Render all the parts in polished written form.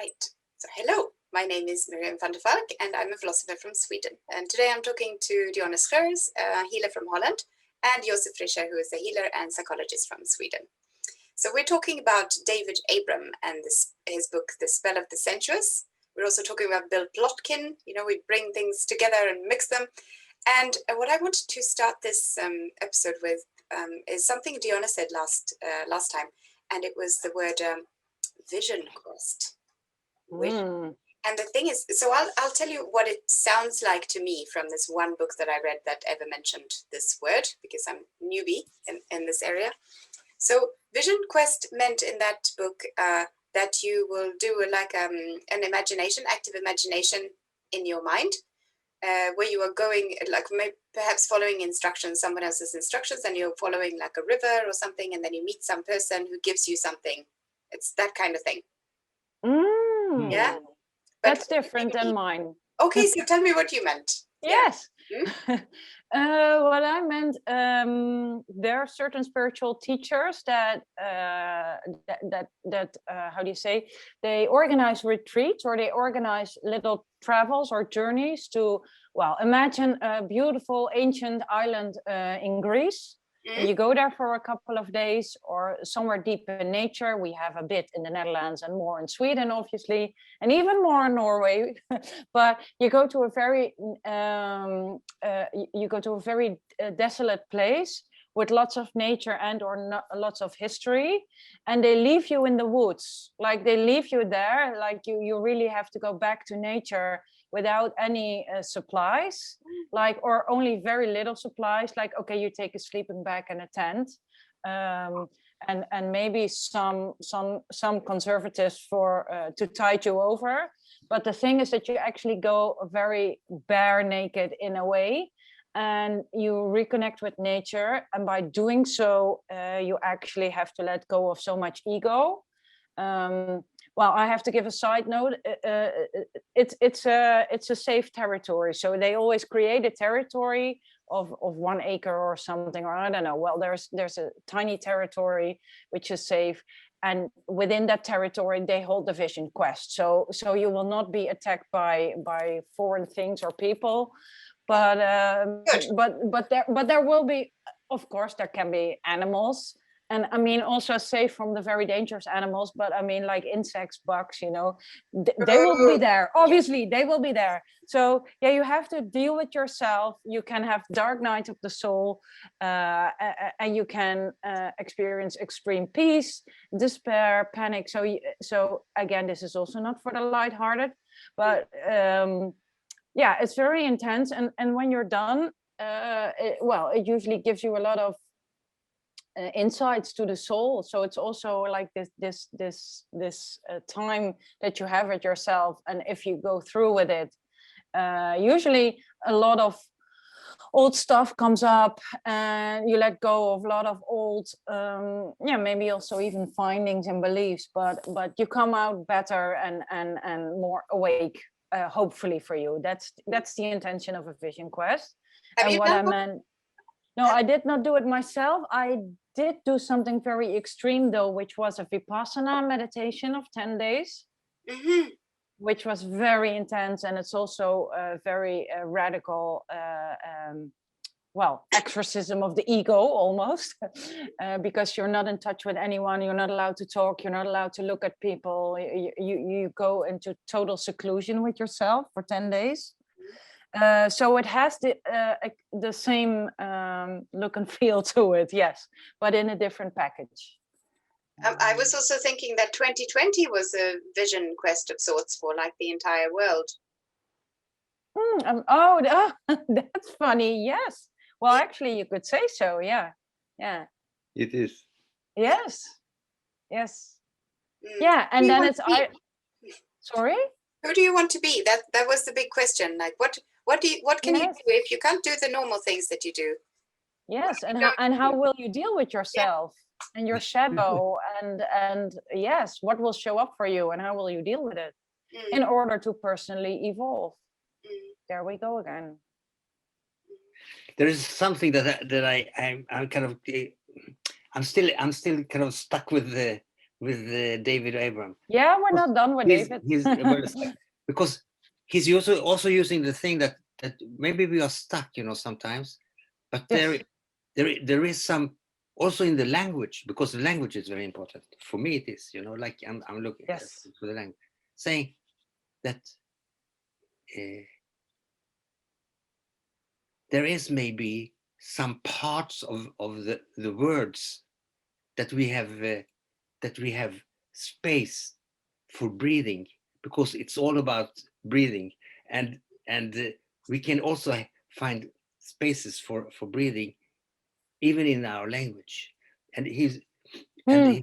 Right. So hello, my name is Miriam van der Valk and I'm a philosopher from Sweden. And today I'm talking to Dyonne, a healer from Holland, and Josef Miriam, who is a healer and psychologist from Sweden. So we're talking about David Abram and his book, The Spell of the Sensuous. We're also talking about Bill Plotkin. You know, we bring things together and mix them. And what I wanted to start this episode with is something Dyonne said last time, and it was the word vision quest. And the thing is, so I'll tell you what it sounds like to me from this one book that I read that ever mentioned this word, because I'm newbie in this area. So vision quest meant in that book that you will do like an imagination, active imagination in your mind, where you are going, like perhaps following instructions, someone else's instructions, and you're following like a river or something, and then you meet some person who gives you something. It's that kind of thing. Yeah, that's different than mine. Okay, so tell me what you meant. Yes. Yeah. What I meant, there are certain spiritual teachers that how do you say, they organize retreats, or they organize little travels or journeys to, well, imagine a beautiful ancient island in Greece. And you go there for a couple of days, or somewhere deep in nature. We have a bit in the Netherlands and more in Sweden, obviously, and even more in Norway. But you go to a very desolate place with lots of nature and or lots of history, and they leave you in the woods. Like they leave you there, like you really have to go back to nature without any supplies, like, or only very little supplies. Like, okay, you take a sleeping bag and a tent, and maybe some conservatives for to tide you over. But the thing is that you actually go very bare naked in a way, and you reconnect with nature. And by doing so, you actually have to let go of so much ego. Well, I have to give a side note. It's a safe territory. So they always create a territory of 1 acre or something, or I don't know. Well, there's a tiny territory which is safe, and within that territory they hold the vision quest. So you will not be attacked by foreign things or people, but there will be, of course, there can be animals. And I mean, also safe from the very dangerous animals, but I mean, like insects, bugs, you know, they will be there. Obviously, they will be there. So yeah, you have to deal with yourself. You can have dark nights of the soul, and you can experience extreme peace, despair, panic. So again, this is also not for the lighthearted, but yeah, it's very intense. And when you're done, it usually gives you a lot of insights to the soul. So it's also like this time that you have with yourself, and if you go through with it, usually a lot of old stuff comes up, and you let go of a lot of old maybe also even findings and beliefs, but you come out better and more awake, hopefully for you. That's the intention of a vision quest. And what I meant, no, I did not do it myself. I did do something very extreme though, which was a Vipassana meditation of 10 days, which was very intense. And it's also a very radical, exorcism of the ego almost, because you're not in touch with anyone. You're not allowed to talk. You're not allowed to look at people. You go into total seclusion with yourself for 10 days. So it has the same look and feel to it, yes, but in a different package. I was also thinking that 2020 was a vision quest of sorts for like the entire world. That's funny. Yes. Well, actually, you could say so. Yeah. It is. Yes. Yeah, and then it's Sorry. Who do you want to be? That was the big question. Like, what can you do if you can't do the normal things that you do? Yes, and how will you deal with yourself and your shadow, and yes, what will show up for you, and how will you deal with it in order to personally evolve? There we go again. There is something that I'm kind of I'm still kind of stuck with David Abram. Yeah, we're not done with David. He's because he's also using the thing that maybe we are stuck, sometimes, but Yes. there is some also in the language, because the language is very important for me. It is, like I'm looking at Yes. for the language, saying that there is maybe some parts of the words that we have space for breathing, because it's all about breathing, and we can also find spaces for breathing even in our language. And he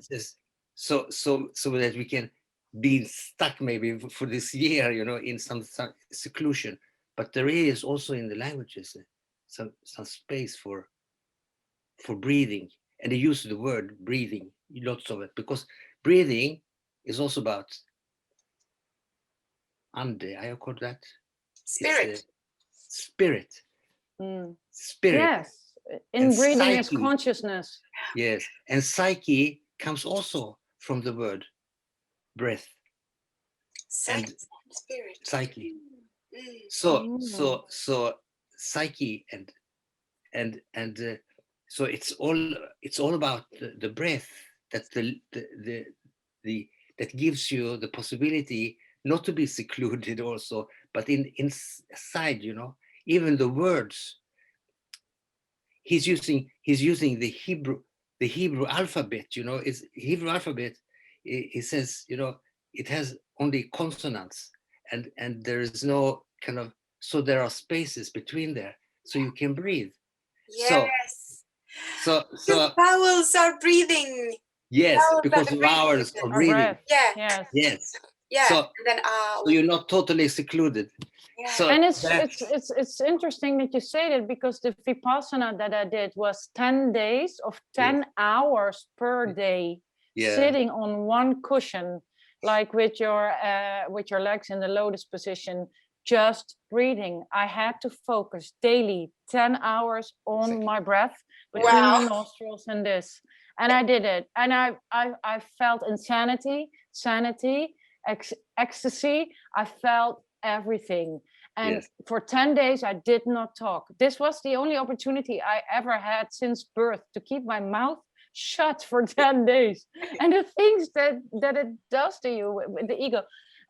says, so that we can be stuck maybe for this year, in some seclusion, but there is also in the languages some space for breathing. And they use the word breathing, lots of it, because breathing is also about ande, I call that. Spirit. It's spirit. Mm. Spirit. Yes. In And breathing is psyche. consciousness. Yes. And psyche comes also from the word breath. Psyche, And spirit. psyche. Mm. So psyche and so it's all about the breath, that the that gives you the possibility not to be secluded also, but inside, even the words he's using the Hebrew alphabet, is Hebrew alphabet. He says, it has only consonants, and there is no kind of, so there are spaces between there, so you can breathe. Yes. So The vowels are breathing. yes, Vowels because are breathing. vowels are Our breathing. breath. Yeah. Yes. Yes. Yeah. So And then you're not totally secluded. yeah. So And it's interesting that you say that, because the vipassana that I did was 10 days of 10 hours per day, sitting on one cushion, like with your legs in the lotus position, just breathing. I had to focus daily 10 hours on my breath between Wow. the nostrils and this. And I did it. And I felt insanity, sanity, ecstasy. I felt everything. And for 10 days, I did not talk. This was the only opportunity I ever had since birth, to keep my mouth shut for 10 days. And the things that it does to you with the ego.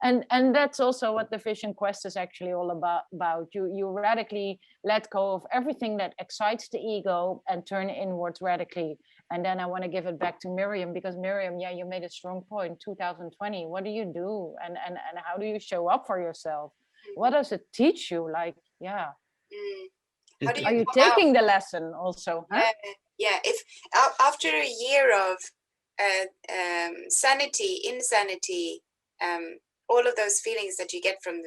And that's also what the Vision Quest is actually all about. You radically let go of everything that excites the ego and turn inwards radically. And then I want to give it back to Miriam, because Miriam, yeah, you made a strong point. 2020, what do you do, and how do you show up for yourself? What does it teach you? Like, yeah, How do are you come out? taking the lesson also? Huh? Yeah, if after a year of sanity, insanity, all of those feelings that you get from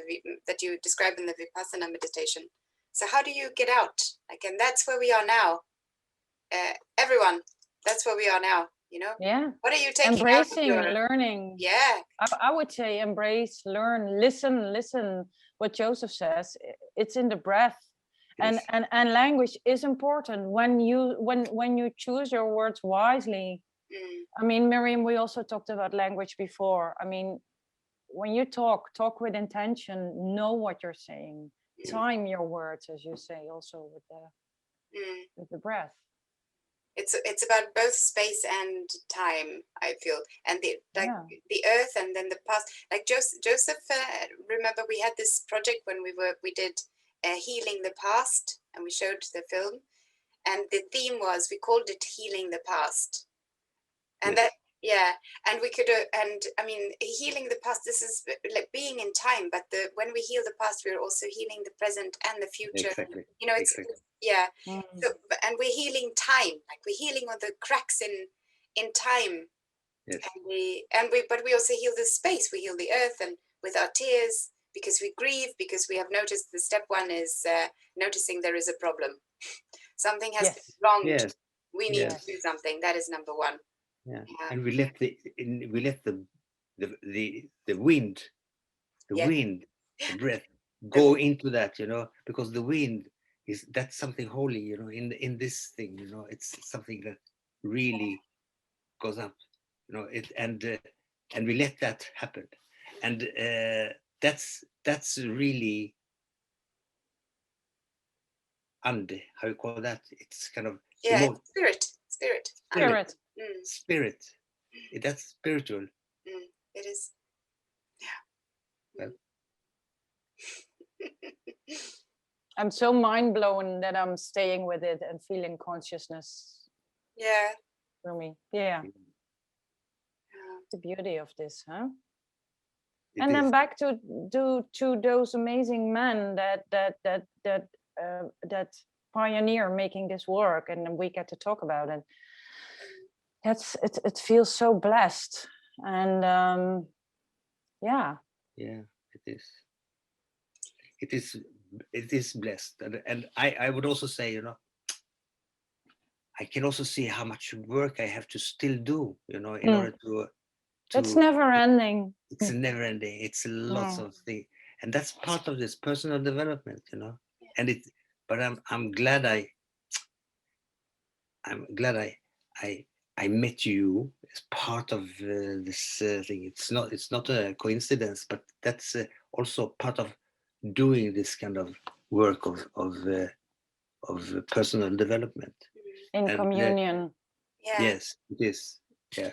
that you describe in the Vipassana meditation, so how do you get out? Like, and that's where we are now. Everyone, that's where we are now. Yeah. What are you taking Embracing, out of your... learning. Yeah. I would say embrace, learn, listen. What Joseph says, it's in the breath. Yes. And language is important when you choose your words wisely. I mean, Miriam, we also talked about language before. I mean, when you talk with intention, know what you're saying, time your words, as you say, also with the breath. It's about both space and time, I feel, and the earth, and then the past. Like Joseph, remember we had this project when we did healing the past, and we showed the film, and the theme was, we called it healing the past, and that and we could and I mean, healing the past, this is like being in time, but when we heal the past, we're also healing the present and the future. Exactly. It's so, and we're healing time, like we're healing all the cracks in time. Yes. But we also heal the space, we heal the earth, and with our tears, because we grieve, because we have noticed the step one is noticing there is a problem. Something has been wronged. We need to do something. That is number one. Yeah. And we let the wind, the breath, go into that, because the wind that's something holy, in this thing, it's something that really goes up. you know, and we let that happen, and that's really ande, how you call that? It's kind of it's spirit. Spirit. Spirit. That's spiritual. It is. Yeah. Well. I'm so mind blown that I'm staying with it and feeling consciousness. Yeah. For me, yeah. The beauty of this, huh? And then back to those amazing men that pioneer making this work, and then we get to talk about it. It feels so blessed, and yeah, it is blessed, and I would also say, you know, I can also see how much work I have to still do, you know, in order to it's never ending. It's never ending. It's lots of things, and that's part of this personal development, you know. And but I'm glad I met you as part of this thing. It's not a coincidence, but that's also part of doing this kind of work of personal development in and, communion. Yes, it is. Yeah,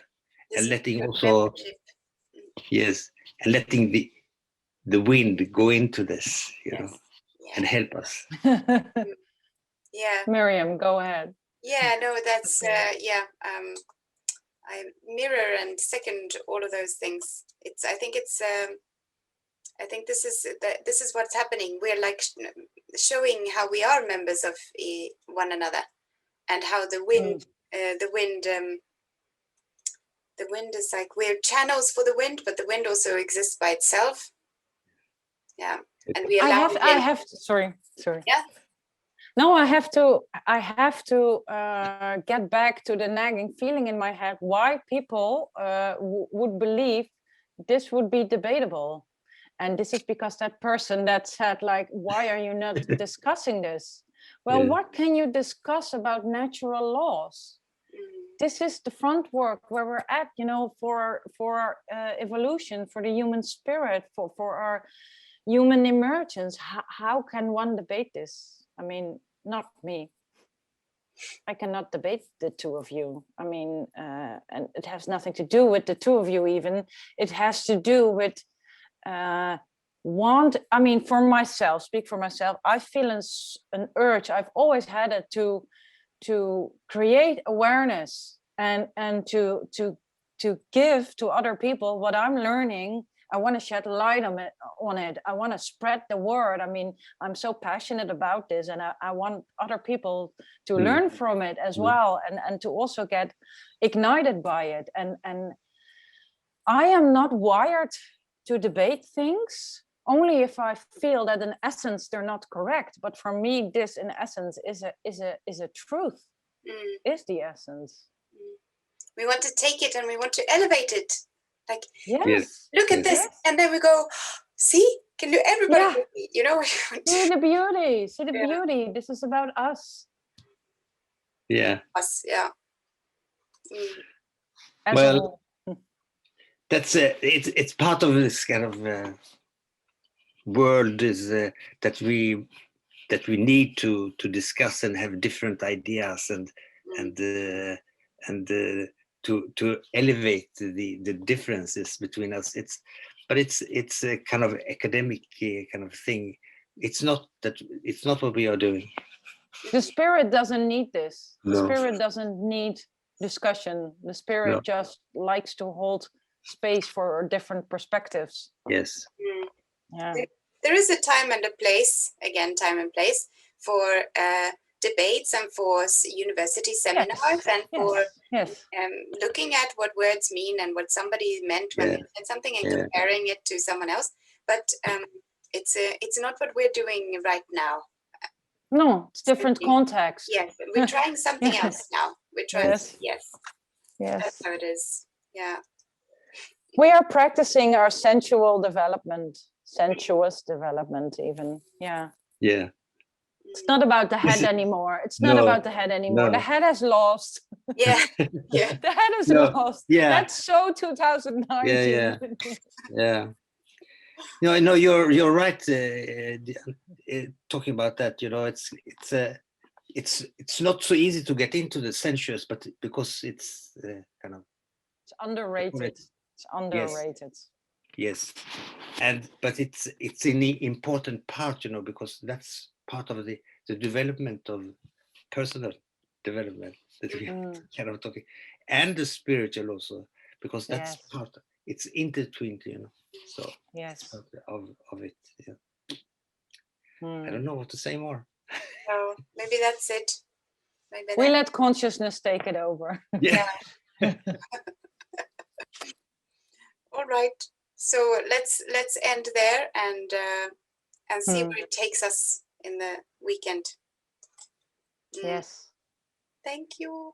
this and letting also. Yes, and letting the wind go into this, you know, and help us. Yeah. Miriam, go ahead. Yeah, no, that's I mirror and second all of those things. I think this is what's happening. We're like showing how we are members of one another, and how the wind is like we're channels for the wind, but the wind also exists by itself. Yeah, and we allow. I have. Sorry. Yeah. No, I have to get back to the nagging feeling in my head why people would believe this would be debatable. And this is because that person that said, like, why are you not discussing this? Well, what can you discuss about natural laws? This is the front work where we're at, you know, for evolution, for the human spirit, for our human emergence. How can one debate this? I mean, not me. I cannot debate the two of you. I mean, and it has nothing to do with the two of you even. It has to do with I mean, for myself, speak for myself, I feel an urge, I've always had it to create awareness and to give to other people what I'm learning. I want to shed light on it. I want to spread the word. I mean, I'm so passionate about this, and I want other people to learn from it as well, and to also get ignited by it. And I am not wired to debate things, only if I feel that in essence they're not correct. But for me, this in essence is a truth. Is the essence. We want to take it and we want to elevate it. Like, yes, look at this, and then we go, see, can do everybody, you know? See the beauty, beauty. This is about us. Yeah. Us, yeah. Well, that's it's part of this kind of world is that we need to discuss and have different ideas and to elevate the differences between us. It's a kind of academic kind of thing. It's not what we are doing. The spirit doesn't need this. The spirit doesn't need discussion. The spirit just likes to hold space for different perspectives. Yes. Yeah. There is a time and a place, again, time and place for debates and for university seminars and for looking at what words mean and what somebody meant when they said something and comparing it to someone else. But it's not what we're doing right now. No, it's different context. Yes, we're trying something else now. We're trying, yes. That's how it is. Yeah. We are practicing our sensual development, sensuous development even. Yeah. Yeah. It's not about the head anymore. It's not about the head anymore. The head has lost. Yeah, yeah. The head is No, lost. yeah. That's so 2019. Yeah. No, you're right. Talking about that, it's not so easy to get into the sensuous, but because it's kind of It's underrated. It's underrated. Yes, but it's an important part, because that's part of the development of personal development that we are kind of talking, and the spiritual also, because that's part. It's intertwined, So it's part of it. Yeah. I don't know what to say more. Oh, maybe that's it. We let consciousness take it over. Yeah. All right. So let's end there and see where it takes us in the weekend. Yes. Thank you.